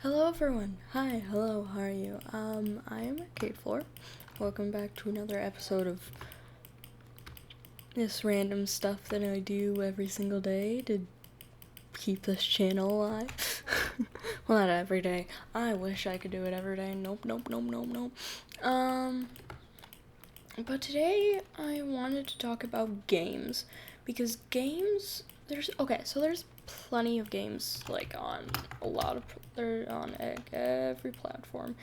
Hello everyone. Hi, hello, how are you? I'm Kate Floor. Welcome back to another episode of this random stuff that I do every single day to keep this channel alive. Well, not every day. I wish I could do it every day. Nope. But today I wanted to talk about games because there's plenty of games like on they're on every platform.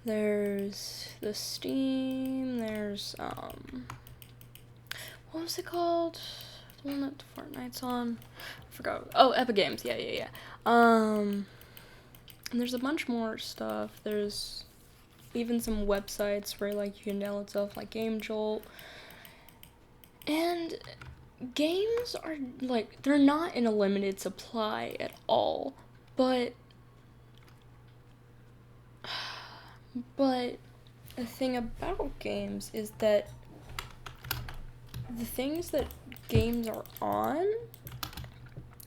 There's the Steam, there's what was it called? The one that Fortnite's on. I forgot. Oh, Epic Games. Yeah. And there's a bunch more stuff. There's even some websites where like you can download stuff like Game Jolt. And games are like they're not in a limited supply at all. But the thing about games is that the things that games are on,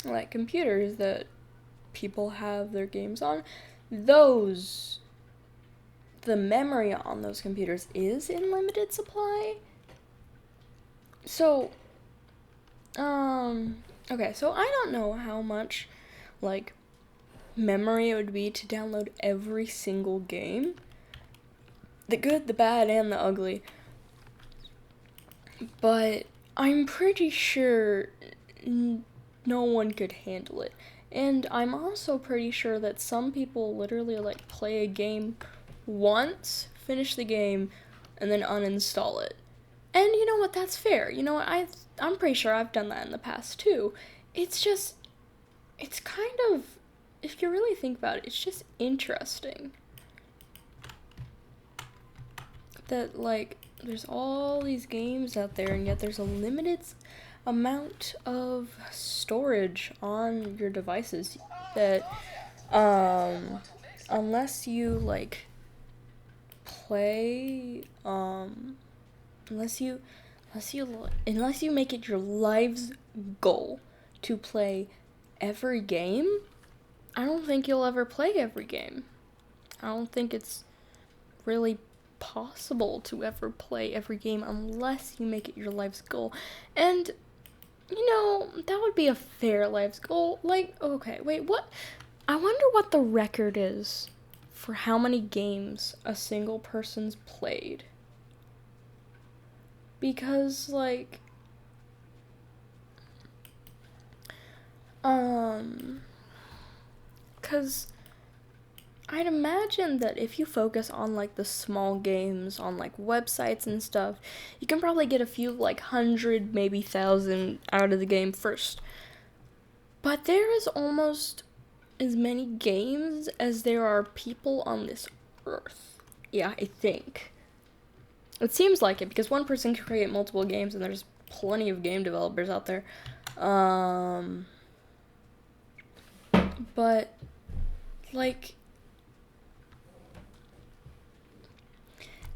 like computers that people have their games on, the memory on those computers is in limited supply. So, okay, so I don't know how much, like, memory it would be to download every single game. The good, the bad, and the ugly. But I'm pretty sure no one could handle it. And I'm also pretty sure that some people literally, like, play a game once, finish the game, and then uninstall it. And you know what, that's fair. You know what, I'm pretty sure I've done that in the past too. It's kind of, if you really think about it, it's just interesting that, like, there's all these games out there, and yet there's a limited amount of storage on your devices that, unless you, like, play, unless you make it your life's goal to play every game, I don't think you'll ever play every game. I don't think it's really possible to ever play every game unless you make it your life's goal. And you know, that would be a fair life's goal. Like, okay, wait, what? I wonder what the record is for how many games a single person's played. Because, like, because I'd imagine that if you focus on, like, the small games on, like, websites and stuff, you can probably get a few, like, 100, maybe 1,000 out of the game first. But there is almost as many games as there are people on this earth. Yeah, I think. It seems like it, because one person can create multiple games, and there's plenty of game developers out there. But, like,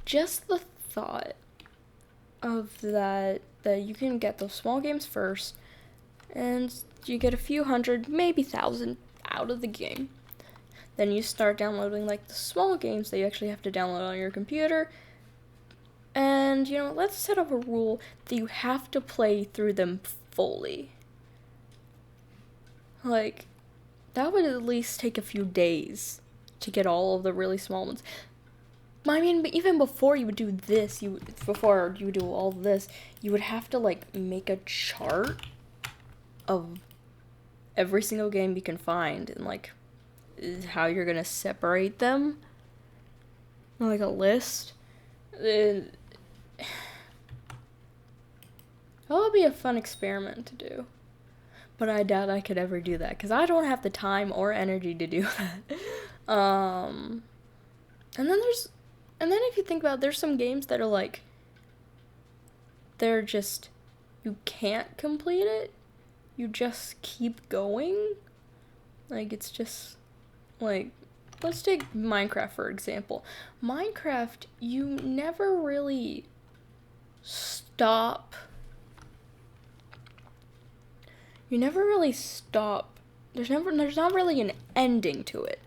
just the thought of that you can get those small games first, and you get a few hundred, maybe 1,000 out of the game. Then you start downloading, like, the small games that you actually have to download on your computer. And, you know, let's set up a rule that you have to play through them fully. Like, that would at least take a few days to get all of the really small ones. I mean, even before you would do this, before you would do all this, you would have to, like, make a chart of every single game you can find and, like, how you're gonna separate them. Like a list. That would be a fun experiment to do. But I doubt I could ever do that, because I don't have the time or energy to do that. And then if you think about it, there's some games that are like, they're just, you can't complete it. You just keep going. Like, it's just, like, let's take Minecraft, for example. Minecraft, you never really stop. There's not really an ending to it.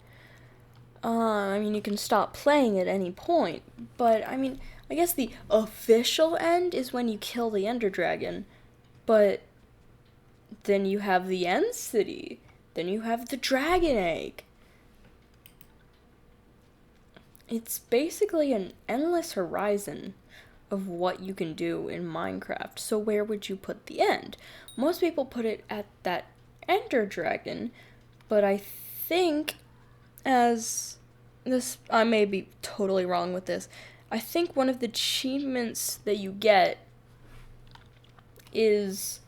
I mean, you can stop playing at any point, but I mean, I guess the official end is when you kill the Ender Dragon, but then you have the End City, then you have the Dragon Egg. It's basically an endless horizon of what you can do in Minecraft. So where would you put the end? Most people put it at that Ender Dragon, but I think as this, I may be totally wrong with this. I think one of the achievements that you get is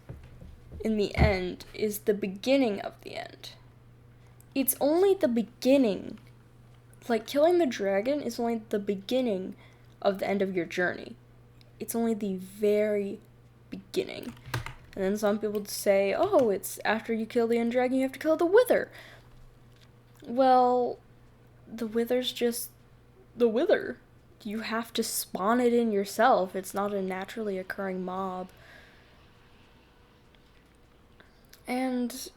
in the end is the beginning of the end. It's only the beginning. Like, killing the dragon is only the beginning of the end of your journey. It's only the very beginning. And then some people say, oh, it's after you kill the end dragon, you have to kill the wither. Well, the wither's just the wither. You have to spawn it in yourself. It's not a naturally occurring mob. And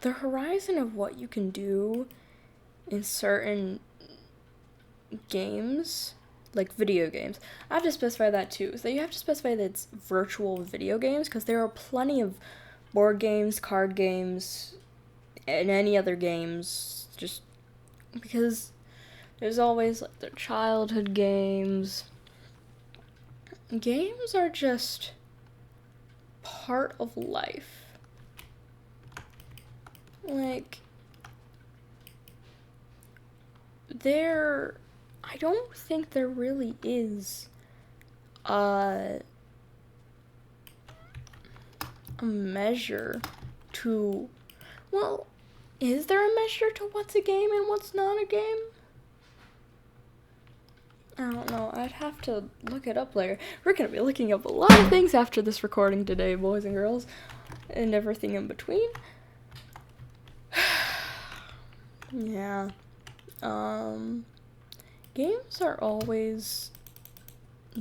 the horizon of what you can do in certain games, like video games, I have to specify that too. So you have to specify that it's virtual video games, because there are plenty of board games, card games, and any other games, just because there's always like their childhood games. Games are just part of life. Like, I don't think there really is a measure to, well, is there a measure to what's a game and what's not a game? I don't know. I'd have to look it up later. We're going to be looking up a lot of things after this recording today, boys and girls, and everything in between. Yeah. Games are always,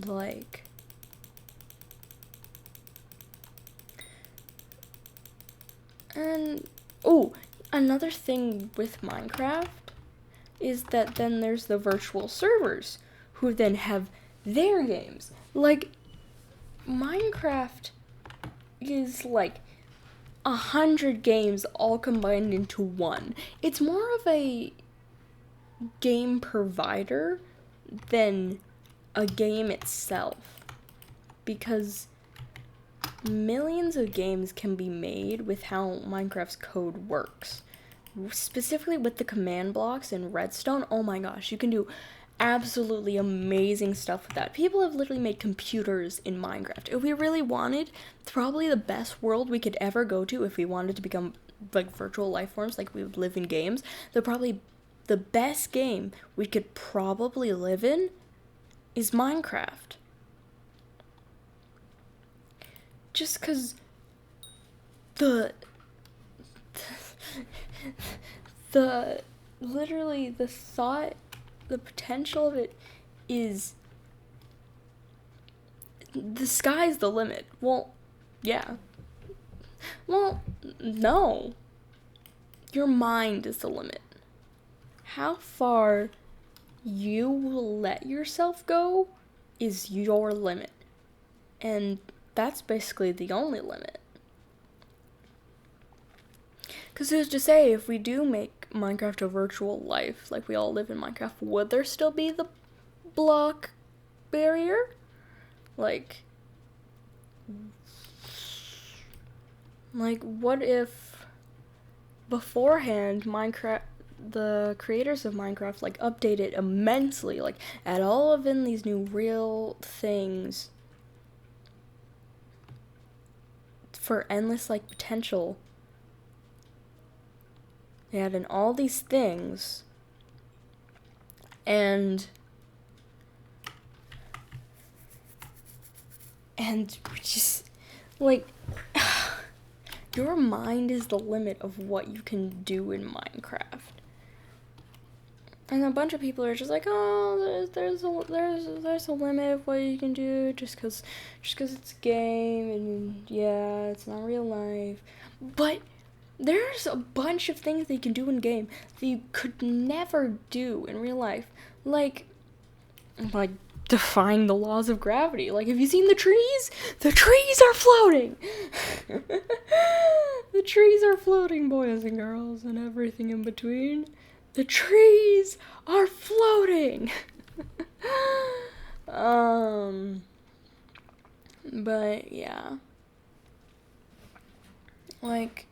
like, and, oh, another thing with Minecraft is that then there's the virtual servers, who then have their games. Like, Minecraft is like 100 games all combined into one. It's more of a game provider than a game itself, because millions of games can be made with how Minecraft's code works. Specifically with the command blocks and redstone, oh my gosh, you can do absolutely amazing stuff with that. People have literally made computers in Minecraft. If we really wanted, it's probably the best world we could ever go to if we wanted to become like virtual life forms, like we would live in games. The best game we could probably live in is Minecraft. Just because literally the thought, the potential of it is, the sky's the limit. Well, yeah. Well, no. Your mind is the limit. How far you will let yourself go is your limit. And that's basically the only limit. Because who's to say, if we do make Minecraft a virtual life, like we all live in Minecraft, would there still be the block barrier? Like what if beforehand the creators of Minecraft like updated immensely, like add all of in these new real things for endless like potential. They add in all these things, and just like your mind is the limit of what you can do in Minecraft. And a bunch of people are just like, oh, there's a limit of what you can do just because it's a game, and yeah, it's not real life. But There's a bunch of things they can do in game that you could never do in real life. Like defying the laws of gravity. Like, have you seen the trees? The trees are floating! The trees are floating, boys and girls, and everything in between. The trees are floating! But yeah. Like,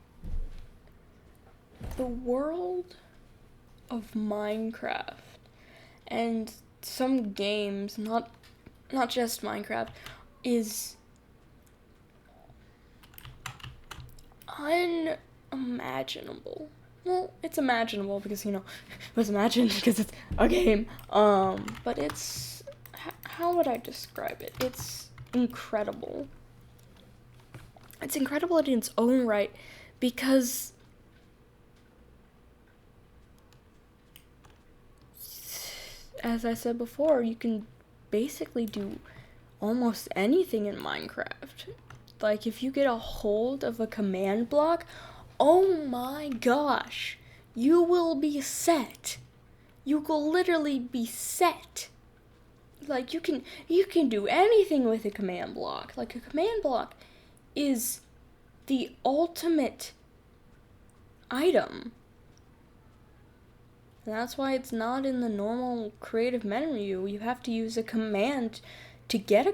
the world of Minecraft and some games, not just Minecraft, is unimaginable. Well, it's imaginable because, it was imagined because it's a game. But it's, how would I describe it? It's incredible. It's incredible in its own right because as I said before, you can basically do almost anything in Minecraft. Like, if you get a hold of a command block, oh my gosh, you will be set. You will literally be set. Like, you can do anything with a command block. Like, a command block is the ultimate item. And that's why it's not in the normal creative menu. You have to use a command to get a